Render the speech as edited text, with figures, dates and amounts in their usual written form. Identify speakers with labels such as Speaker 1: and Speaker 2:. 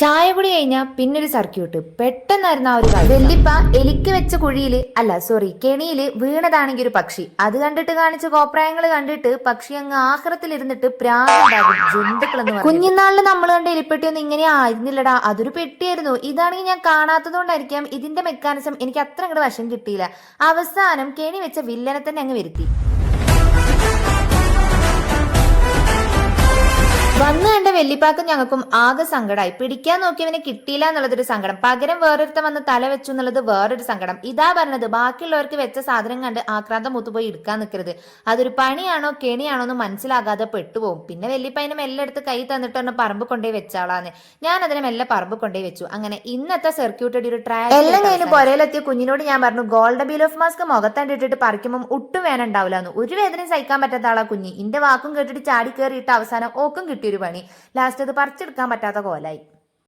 Speaker 1: ചായ കുടി കഴിഞ്ഞാൽ പിന്നൊരു സർക്യൂട്ട് പെട്ടെന്നായിരുന്നു ആ ഒരു കാര്യം. വെല്ലിപ്പ എലിക്ക് വെച്ച കുഴിയില് കെണിയില് വീണതാണെങ്കിൽ ഒരു പക്ഷി അത് കണ്ടിട്ട് കാണിച്ച കോപ്രായങ്ങൾ കണ്ടിട്ട് പക്ഷി അങ്ങ് ആഹ്റത്തിലിരുന്നിട്ട് പ്രാന്തുണ്ടാകും ജന്തുക്കളെന്ന് പറഞ്ഞു. കുഞ്ഞുനാളില് നമ്മൾ കണ്ട എലിപ്പെട്ടിയൊന്നും ഇങ്ങനെ ആയിരുന്നില്ലടാ, അതൊരു പെട്ടിയായിരുന്നു. ഇതാണെങ്കിൽ ഞാൻ കാണാത്തത് കൊണ്ടായിരിക്കാം ഇതിന്റെ മെക്കാനിസം എനിക്ക് അത്ര അങ്ങോട്ട് വശം കിട്ടിയില്ല. അവസാനം കെണി വെച്ച വില്ലനെ തന്നെ അങ്ങ് വരുത്തി. വന്നു കണ്ട വെല്ലിപ്പാക്കും ഞങ്ങൾക്കും ആകെ സങ്കടമായി. പിടിക്കാൻ നോക്കിയവനെ കിട്ടിയില്ല എന്നുള്ളതൊരു സങ്കടം, പകരം വേറൊരുത്ത വന്ന് തല വെച്ചു എന്നുള്ളത് വേറൊരു സങ്കടം. ഇതാ പറഞ്ഞത്, ബാക്കിയുള്ളവർക്ക് വെച്ച സാധനം കണ്ട് ആക്രാന്തം മൂത്തുപോയി എടുക്കാൻ നിൽക്കരുത്. അതൊരു പണിയാണോ കെണിയാണോ എന്ന് മനസ്സിലാകാതെ പെട്ടുപോകും. പിന്നെ വെല്ലിപ്പ അതിനെ മെല്ലെ എടുത്ത് കൈ തന്നിട്ട് പറഞ്ഞ പറമ്പ് കൊണ്ടുപോയി വെച്ചാളാന്ന്. ഞാൻ അതിനെ മെല്ലെ പറമ്പ് കൊണ്ടുപോയി വെച്ചു. അങ്ങനെ ഇന്നത്തെ സർക്യൂട്ടഡ് ഒരു ട്രാക്ക് എല്ലാം കഴിഞ്ഞ് പുരയിലെത്തിയ കുഞ്ഞിനോട് ഞാൻ പറഞ്ഞു, ഗോൾഡ് ബീൽ ഓഫ് മാസ്ക് മുഖത്തണ്ടിട്ടിട്ട് പറിക്കുമ്പോൾ ഒട്ടും വേനം ഉണ്ടാവില്ലാന്ന്. ഒരു വേദനയും സഹിക്കാൻ പറ്റാത്ത ആളാ കുഞ്ഞി. ഇന്റെ വാക്കും കേട്ടിട്ട് ചാടി കയറിയിട്ട് അവസാനം ഓക്കും കിട്ടിയൊരു പണി. ലാസ്റ്റ് അത് പറിച്ചെടുക്കാൻ പറ്റാത്ത കോലായി.